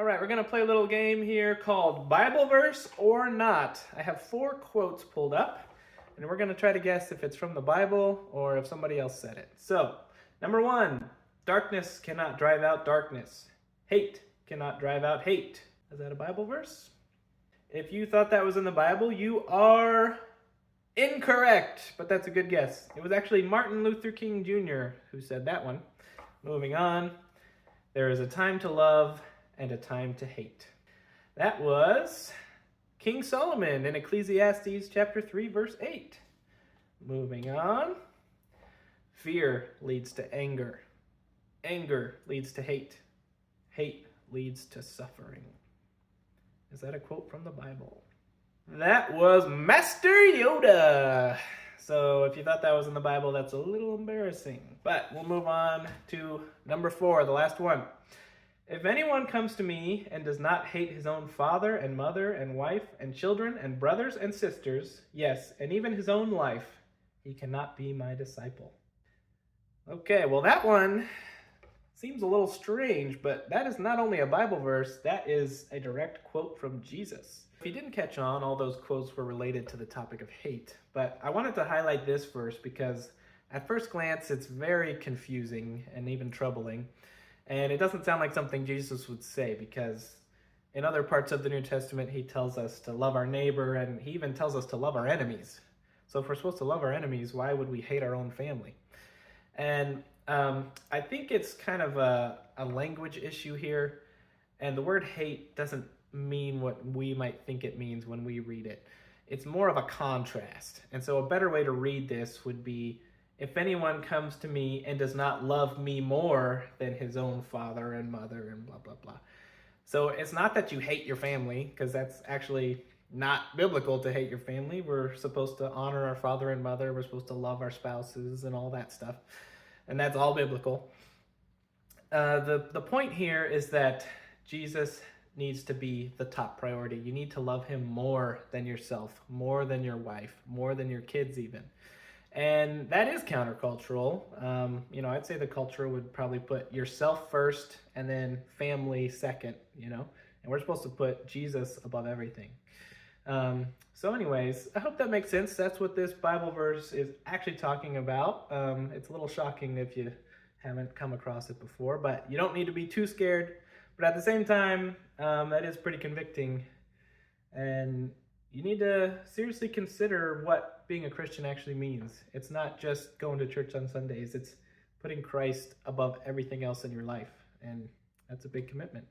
All right, we're going to play a little game here called Bible Verse or Not. I have 4 quotes pulled up, and we're going to try to guess if it's from the Bible or if somebody else said it. So, number 1, darkness cannot drive out darkness. Hate cannot drive out hate. Is that a Bible verse? If you thought that was in the Bible, you are incorrect, but that's a good guess. It was actually Martin Luther King Jr. who said that one. Moving on, there is a time to love and a time to hate. That was King Solomon in Ecclesiastes chapter 3, verse 8. Moving on, fear leads to anger. Anger leads to hate. Hate leads to suffering. Is that a quote from the Bible? That was Master Yoda. So if you thought that was in the Bible, that's a little embarrassing. But we'll move on to number 4, the last one. If anyone comes to me and does not hate his own father and mother and wife and children and brothers and sisters, yes, and even his own life, he cannot be my disciple. Okay, well that one seems a little strange, but that is not only a Bible verse, that is a direct quote from Jesus. If you didn't catch on, all those quotes were related to the topic of hate, but I wanted to highlight this verse because at first glance it's very confusing and even troubling. And it doesn't sound like something Jesus would say, because in other parts of the New Testament, he tells us to love our neighbor, and he even tells us to love our enemies. So if we're supposed to love our enemies, why would we hate our own family? And I think it's kind of a language issue here. And the word hate doesn't mean what we might think it means when we read it. It's more of a contrast. And so a better way to read this would be, if anyone comes to me and does not love me more than his own father and mother and blah, blah, blah. So it's not that you hate your family, because that's actually not biblical to hate your family. We're supposed to honor our father and mother. We're supposed to love our spouses and all that stuff. And that's all biblical. The point here is that Jesus needs to be the top priority. You need to love him more than yourself, more than your wife, more than your kids even. And that is countercultural. I'd say the culture would probably put yourself first and then family second, and we're supposed to put Jesus above everything. So anyways, I hope that makes sense. That's what this Bible verse is actually talking about. It's a little shocking if you haven't come across it before, but you don't need to be too scared. But at the same time, that is pretty convicting. And you need to seriously consider what being a Christian actually means. It's not just going to church on Sundays. It's putting Christ above everything else in your life. And that's a big commitment.